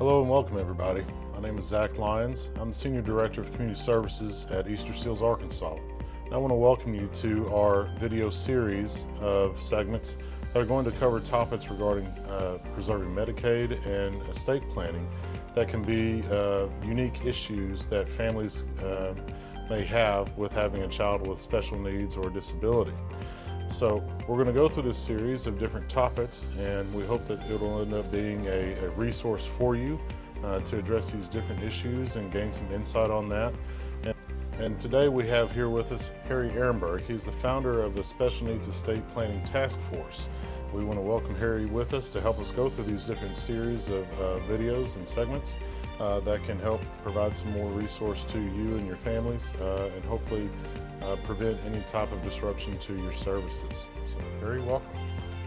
Hello and welcome everybody. My name is Zach Lyons. I'm the Senior Director of Community Services at Easterseals Arkansas. And I want to welcome you to our video series of segments that are going to cover topics regarding preserving Medicaid and estate planning that can be unique issues that families may have with having a child with special needs or disability. So we're going to go through this series of different topics, and we hope that it'll end up being a resource for you to address these different issues and gain some insight on that. And today we have here with us Harry Ehrenberg. He's the founder of the Special Needs Estate Planning Taskforce. We want to welcome Harry with us to help us go through these different series of videos and segments that can help provide some more resource to you and your families and hopefully prevent any type of disruption to your services. So Harry, welcome.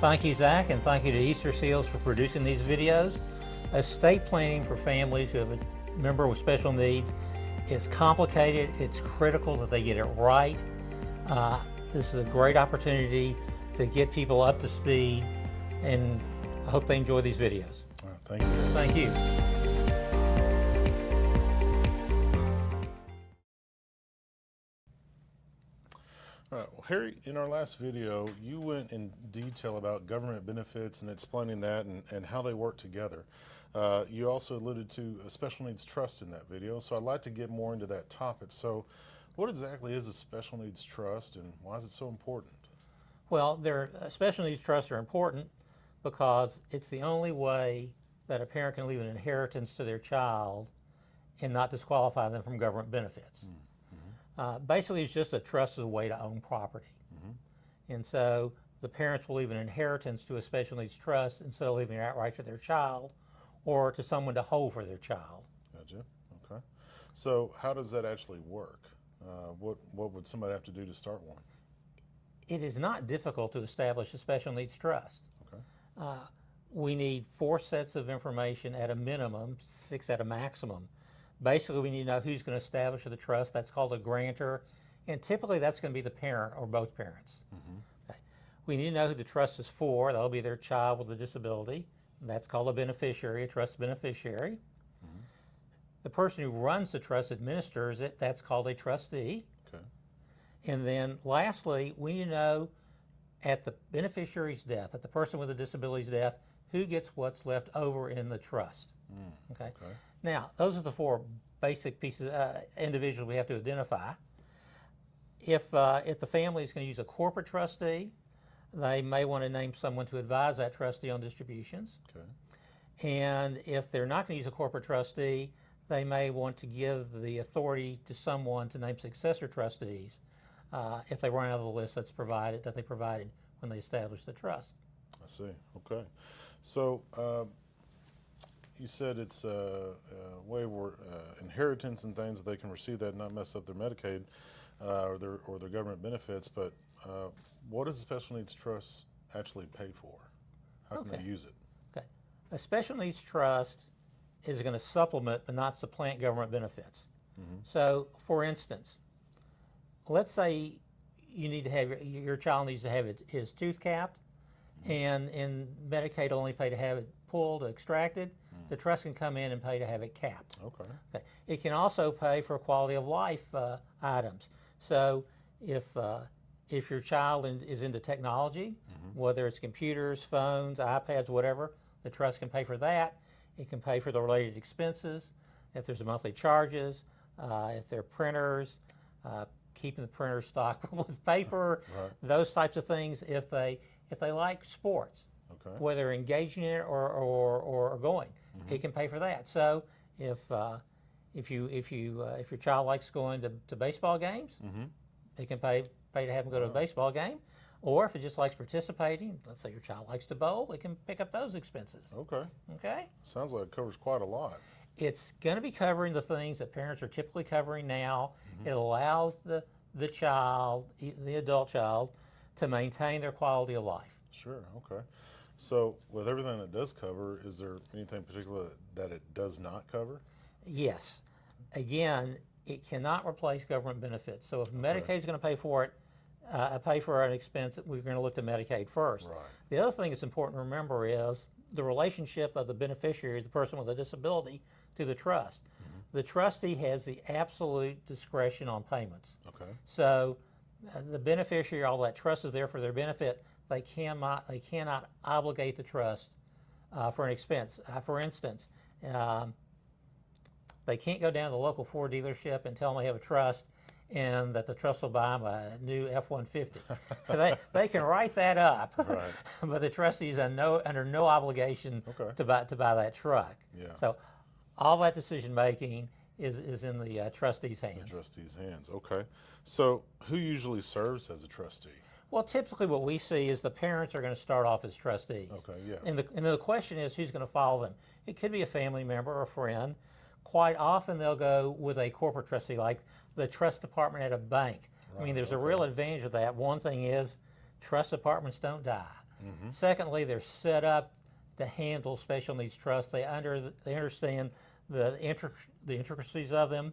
Thank you, Zach, and thank you to Easterseals for producing these videos. Estate planning for families who have a member with special needs is complicated. It's critical that they get it right. This is a great opportunity to get people up to speed, and I hope they enjoy these videos. Thank you. Thank you. All right, well, Harry, in our last video, you went in detail about government benefits and explaining that and how they work together. You also alluded to a special needs trust in that video, so I'd like to get more into that topic. So what exactly is a special needs trust and why is it so important? Well, special needs trusts are important because it's the only way that a parent can leave an inheritance to their child and not disqualify them from government benefits. Basically, it's just a trust as a way to own property. And so the parents will leave an inheritance to a special needs trust instead of leaving it outright to their child or to someone to hold for their child. Gotcha. Okay. So how does that actually work? What would somebody have to do to start one? It is not difficult to establish a special needs trust. Okay. We need 4 sets of information at a minimum, 6 at a maximum. Basically, we need to know who's going to establish the trust. That's called a grantor, and typically that's going to be the parent or both parents. Okay. We need to know who the trust is for. That'll be their child with a disability. That's called a beneficiary, a trust beneficiary. The person who runs the trust administers it. That's called a trustee. Okay. And then lastly, we need to know at the beneficiary's death, at the person with a disability's death, who gets what's left over in the trust. Okay. Now, those are the 4 basic pieces, individuals we have to identify. If the family is going to use a corporate trustee, they may want to name someone to advise that trustee on distributions. Okay. And if they're not going to use a corporate trustee, they may want to give the authority to someone to name successor trustees if they run out of the list that they provided when they established the trust. I see. Okay. So you said it's a way where inheritance and things that they can receive that and not mess up their Medicaid or their government benefits, but what does a special needs trust actually pay for? How can they use it? Okay. A special needs trust is going to supplement but not supplant government benefits. So, for instance, let's say you need to have your child needs to have his tooth capped, and Medicaid only pay to have it pulled, extracted. The trust can come in and pay to have it capped. Okay. It can also pay for quality of life items. So if your child is into technology, whether it's computers, phones, iPads, whatever, the trust can pay for that. It can pay for the related expenses. If there's monthly charges, if they're printers, keeping the printer stocked with paper, those types of things. If they like sports, whether engaging in it or going, it can pay for that. So if your child likes going to baseball games, it can pay to have them go to a baseball game. Or if it just likes participating, let's say your child likes to bowl, it can pick up those expenses. Okay. Okay. Sounds like it covers quite a lot. It's going to be covering the things that parents are typically covering now. It allows the child, the adult child, to maintain their quality of life. Sure. Okay. So with everything it does cover, is there anything particular that it does not cover? Yes. Again, it cannot replace government benefits. So if Medicaid is going to pay for it, pay for an expense, we're going to look to Medicaid first. Right. The other thing that's important to remember is the relationship of the beneficiary, the person with a disability, to the trust. The trustee has the absolute discretion on payments. Okay. So the beneficiary, all that trust is there for their benefit. They cannot obligate the trust for an expense. For instance, they can't go down to the local Ford dealership and tell them they have a trust and that the trust will buy them a new F-150. They can write that up, Right. but the trustees are under no obligation Okay. to buy that truck. Yeah. So all that decision making is in the trustee's hands. The trustee's hands. Okay. So who usually serves as a trustee? Well, typically what we see is the parents are going to start off as trustees. Okay. Yeah. And the question is who's going to follow them. It could be a family member or a friend. Quite often they'll go with a corporate trustee, like the trust department at a bank. I mean, there's a real advantage of that. One thing is trust departments don't die. Secondly, they're set up to handle special needs trusts. They understand the intricacies of them.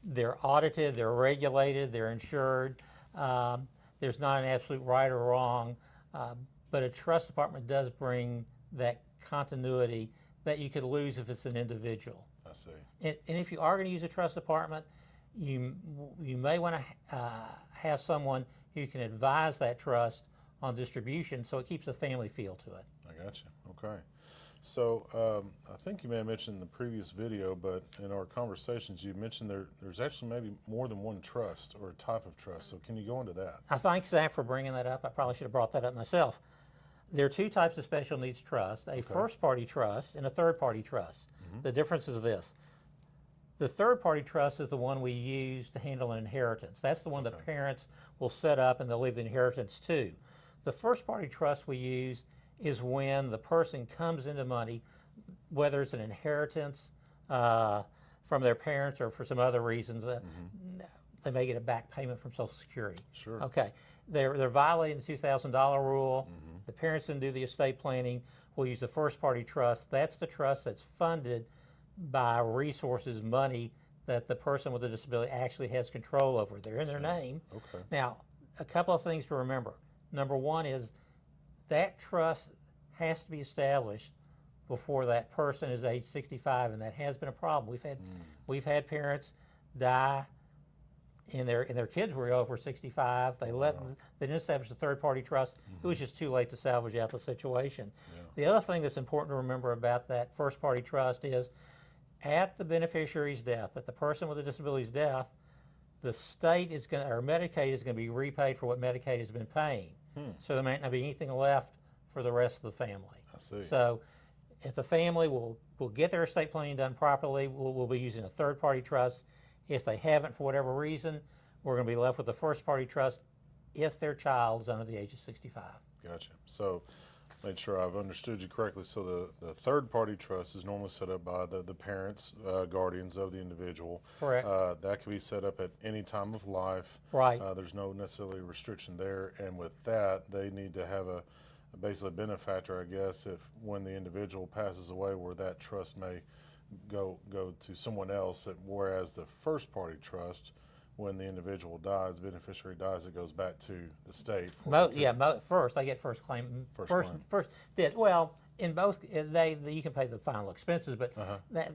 They're audited, they're regulated, they're insured. There's not an absolute right or wrong, but a trust department does bring that continuity that you could lose if it's an individual. I see. And if you are going to use a trust department, you may want to have someone who can advise that trust on distribution so it keeps a family feel to it. I got you. Okay. So I think you may have mentioned in the previous video, but in our conversations you mentioned there's actually maybe more than one trust or type of trust. So can you go into that? I thank Zach for bringing that up. I probably should have brought that up myself. There are two types of special needs trust, a first-party trust and a third-party trust. The difference is this. The third-party trust is the one we use to handle an inheritance. That's the one the parents will set up and they'll leave the inheritance to. The first-party trust we use is when the person comes into money, whether it's an inheritance from their parents or for some other reasons. They may get a back payment from Social Security. Sure. Okay. They're violating the $2,000 rule. The parents didn't do the estate planning. We'll use the first-party trust. That's the trust that's funded by resources, money that the person with a disability actually has control over. They're in their name. Okay. Now, a couple of things to remember. Number one is that trust has to be established before that person is age 65, and that has been a problem. We've had parents die and their kids were over 65. They didn't establish a third-party trust. It was just too late to salvage out the situation. The other thing that's important to remember about that first-party trust is at the beneficiary's death, at the person with a disability's death, the state is going to, or Medicaid is going to be repaid for what Medicaid has been paying. So there might not be anything left for the rest of the family. I see. So if the family will get their estate planning done properly, we'll be using a third-party trust. If they haven't for whatever reason, we're going to be left with the first-party trust if their child is under the age of 65. Gotcha. So make sure I've understood you correctly. So the third-party trust is normally set up by the parents, guardians of the individual. Correct. That can be set up at any time of life. Right. There's no necessarily restriction there. And with that, they need to have basically a benefactor, I guess, if when the individual passes away, where that trust may go to someone else. Whereas the first-party trust, when the individual dies, beneficiary dies, it goes back to the state. First they get first claim. First claim. Well, in both you can pay the final expenses, but that,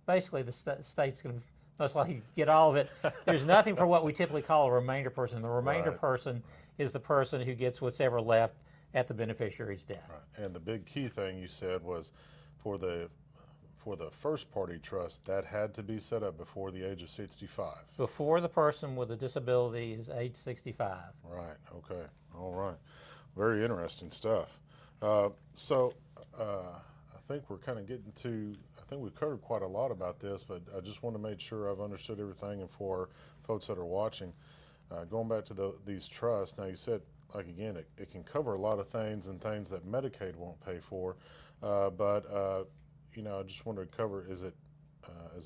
basically the state's going to most likely get all of it. There's nothing for what we typically call a remainder person. The remainder person is the person who gets what's ever left at the beneficiary's death. Right. And the big key thing you said was for the first-party trust, that had to be set up before the age of 65. Before the person with a disability is age 65. Right, okay, all right. Very interesting stuff. So I think we're kind of getting to, I think we've covered quite a lot about this, but I just want to make sure I've understood everything, and for folks that are watching, going back to these trusts, now you said, like again, it can cover a lot of things and things that Medicaid won't pay for, but you know, I just wanted to cover, is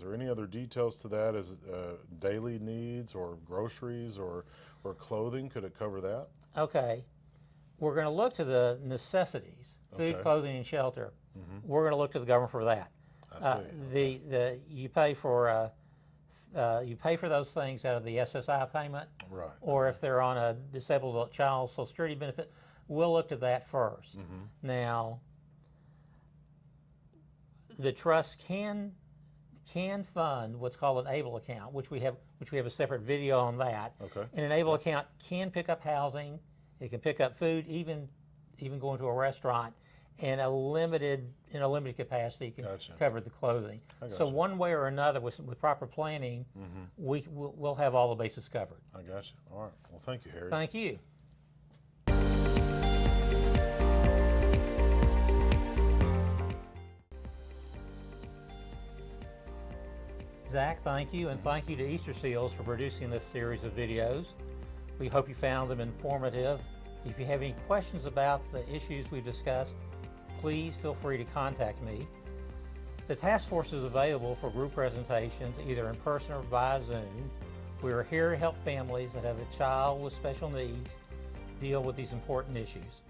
there any other details to that? Is it daily needs or groceries or clothing? Could it cover that? Okay. We're going to look to the necessities, food, clothing, and shelter. We're going to look to the government for that. I see. You pay for those things out of the SSI payment, Right. or if they're on a disabled child Social Security benefit, we'll look to that first. Now, The trust can fund what's called an ABLE account, which we have a separate video on that. Okay. And an ABLE account can pick up housing, it can pick up food, even going to a restaurant, and in a limited capacity can Gotcha. cover the clothing. Gotcha. So one way or another, with proper planning, we'll have all the bases covered. I got you. All right. Well, thank you, Harry. Thank you. Zach, thank you, and thank you to Easterseals for producing this series of videos. We hope you found them informative. If you have any questions about the issues we've discussed, please feel free to contact me. The task force is available for group presentations either in person or via Zoom. We are here to help families that have a child with special needs deal with these important issues.